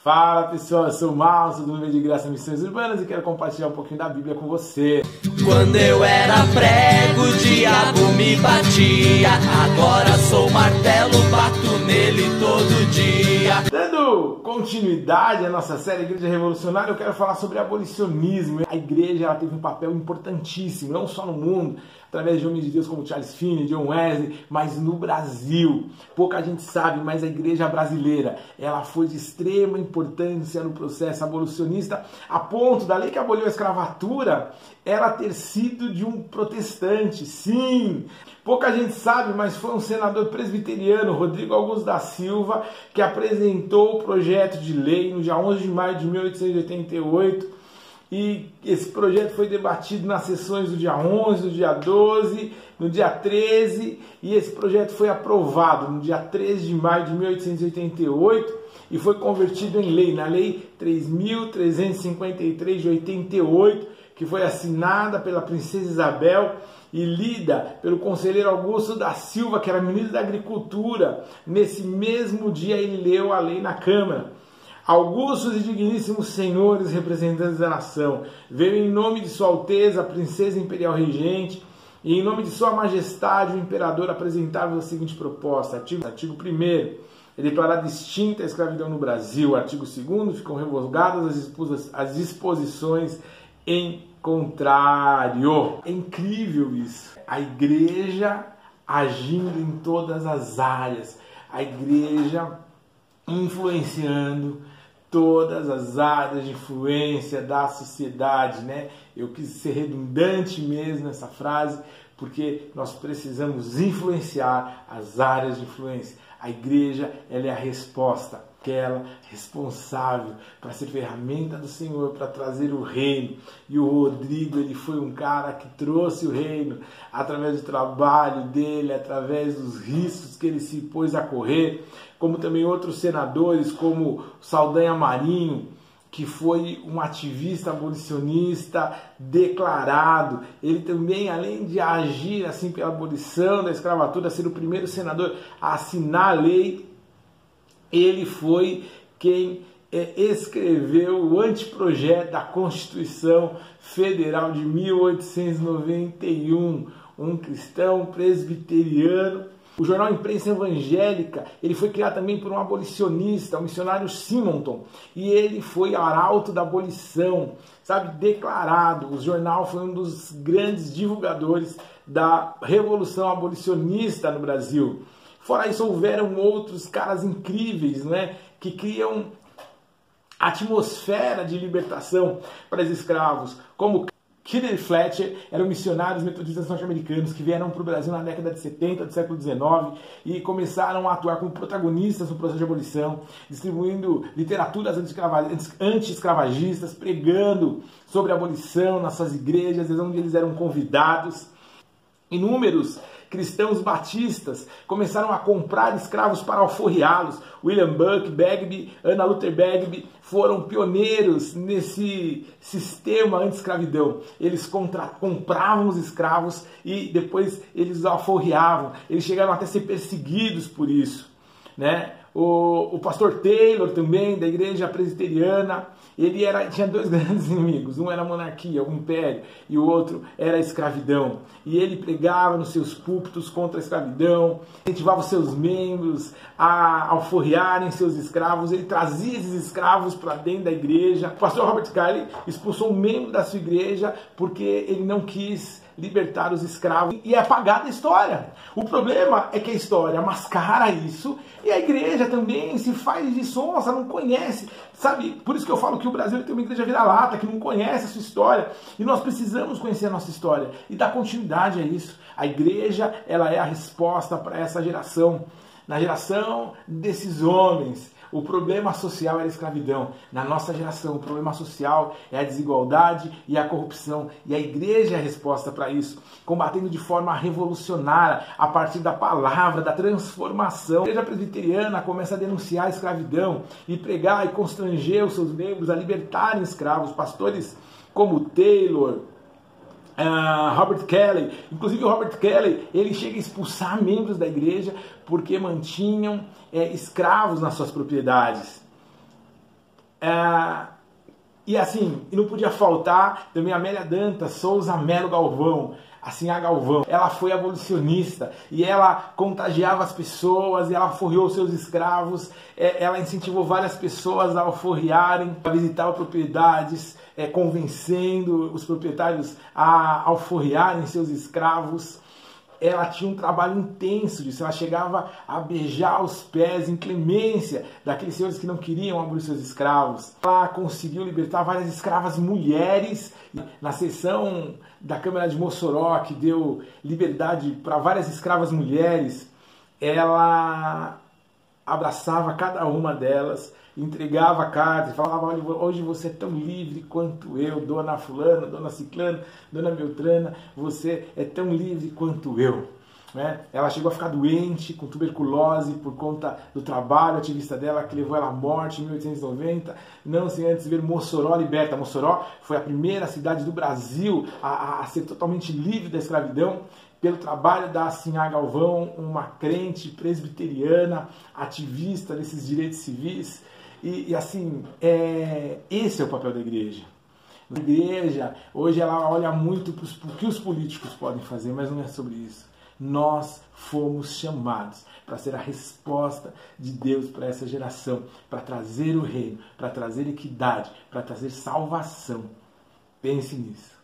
Fala pessoal, eu sou o Márcio do Número de Graça Missões Urbanas e quero compartilhar um pouquinho da Bíblia com você. Quando eu era prego, o diabo me batia. Agora sou martelo, bato nele todo dia. Dando continuidade à nossa série Igreja Revolucionária, eu quero falar sobre abolicionismo. A igreja ela teve um papel importantíssimo, não só no mundo, através de homens de Deus como Charles Finney, John Wesley, mas no Brasil. Pouca gente sabe, mas a igreja brasileira ela foi de extrema importância no processo abolicionista, a ponto da lei que aboliu a escravatura ela ter sido de um protestante. Sim, pouca gente sabe, mas foi um senador presbiteriano, Rodrigo Augusto da Silva, que apresentou o projeto de lei no dia 11 de maio de 1888. E esse projeto foi debatido nas sessões do dia 11, do dia 12, no dia 13, e esse projeto foi aprovado no dia 13 de maio de 1888 e foi convertido em lei, na Lei 3.353 de 88, que foi assinada pela Princesa Isabel e lida pelo conselheiro Augusto da Silva, que era ministro da Agricultura. Nesse mesmo dia ele leu a lei na Câmara. Augustos e digníssimos senhores representantes da nação, veio em nome de Sua Alteza, a Princesa Imperial Regente, e em nome de Sua Majestade, o Imperador, apresentar-vos a seguinte proposta. Artigo 1º, é declarada extinta a escravidão no Brasil. Artigo 2º, ficam revogadas as disposições em contrário. É incrível isso. A igreja agindo em todas as áreas. A igreja influenciando todas as áreas de influência da sociedade, né? Eu quis ser redundante mesmo nessa frase, porque nós precisamos influenciar as áreas de influência. A igreja, ela é a resposta, aquela responsável para ser ferramenta do Senhor, para trazer o reino. E o Rodrigo, ele foi um cara que trouxe o reino através do trabalho dele, através dos riscos que ele se pôs a correr, como também outros senadores, como Saldanha Marinho, que foi um ativista abolicionista declarado. Ele também, além de agir assim pela abolição da escravatura, ser o primeiro senador a assinar a lei, ele foi quem escreveu o anteprojeto da Constituição Federal de 1891, um cristão presbiteriano. O jornal Imprensa Evangélica, ele foi criado também por um abolicionista, o missionário Simonton, e ele foi arauto da abolição, sabe, declarado. O jornal foi um dos grandes divulgadores da revolução abolicionista no Brasil. Fora isso, houveram outros caras incríveis, né, que criam atmosfera de libertação para os escravos, como Kennedy Fletcher. Eram missionários metodistas norte-americanos que vieram para o Brasil na década de 70 do século XIX e começaram a atuar como protagonistas no processo de abolição, distribuindo literaturas anti-escravagistas, pregando sobre a abolição nas suas igrejas, onde eles eram convidados. Inúmeros cristãos batistas começaram a comprar escravos para alforriá-los. William Buck Bagby, Anna Luther Bagby foram pioneiros nesse sistema anti-escravidão. Eles compravam os escravos e depois eles os alforriavam. Eles chegaram até a ser perseguidos por isso, né? O pastor Taylor também, da igreja presbiteriana, ele tinha dois grandes inimigos. Um era a monarquia, o império, e o outro era a escravidão. E ele pregava nos seus púlpitos contra a escravidão, incentivava os seus membros a alforriarem seus escravos. Ele trazia esses escravos para dentro da igreja. O pastor Robert Kelly expulsou um membro da sua igreja porque ele não quis libertar os escravos e é apagada a história. O problema é que a história mascara isso e a igreja também se faz de sonsa, não conhece, sabe? Por isso que eu falo que o Brasil tem uma igreja vira-lata, que não conhece a sua história, e nós precisamos conhecer a nossa história e dar continuidade a isso. A igreja, ela é a resposta para essa geração. Na geração desses homens, o problema social era a escravidão. Na nossa geração, o problema social é a desigualdade e a corrupção. E a igreja é a resposta para isso, combatendo de forma revolucionária, a partir da palavra, da transformação. A igreja presbiteriana começa a denunciar a escravidão e pregar e constranger os seus membros a libertarem escravos. Pastores como Taylor, Robert Kelly, inclusive o Robert Kelly, ele chega a expulsar membros da igreja porque mantinham escravos nas suas propriedades. E assim, não podia faltar também a Amélia Dantas Souza Melo Galvão, assim, a Galvão. Ela foi abolicionista e ela contagiava as pessoas, e ela alforriou seus escravos, ela incentivou várias pessoas a alforriarem, a visitar propriedades, convencendo os proprietários a alforriarem seus escravos. Ela tinha um trabalho intenso disso, ela chegava a beijar os pés em clemência daqueles senhores que não queriam abolir seus escravos. Ela conseguiu libertar várias escravas mulheres. Na sessão da Câmara de Mossoró, que deu liberdade para várias escravas mulheres, ela abraçava cada uma delas, entregava a carta e falava: olha, hoje você é tão livre quanto eu, dona fulana, dona ciclana, dona Beltrana, você é tão livre quanto eu. Ela chegou a ficar doente com tuberculose por conta do trabalho ativista dela, que levou ela à morte em 1890, não sem antes ver Mossoró liberta. Mossoró foi a primeira cidade do Brasil a ser totalmente livre da escravidão, pelo trabalho da Sinhá Galvão, uma crente presbiteriana, ativista desses direitos civis. E assim, esse é o papel da igreja. A igreja, hoje, ela olha muito para o que os políticos podem fazer, mas não é sobre isso. Nós fomos chamados para ser a resposta de Deus para essa geração, para trazer o reino, para trazer equidade, para trazer salvação. Pense nisso.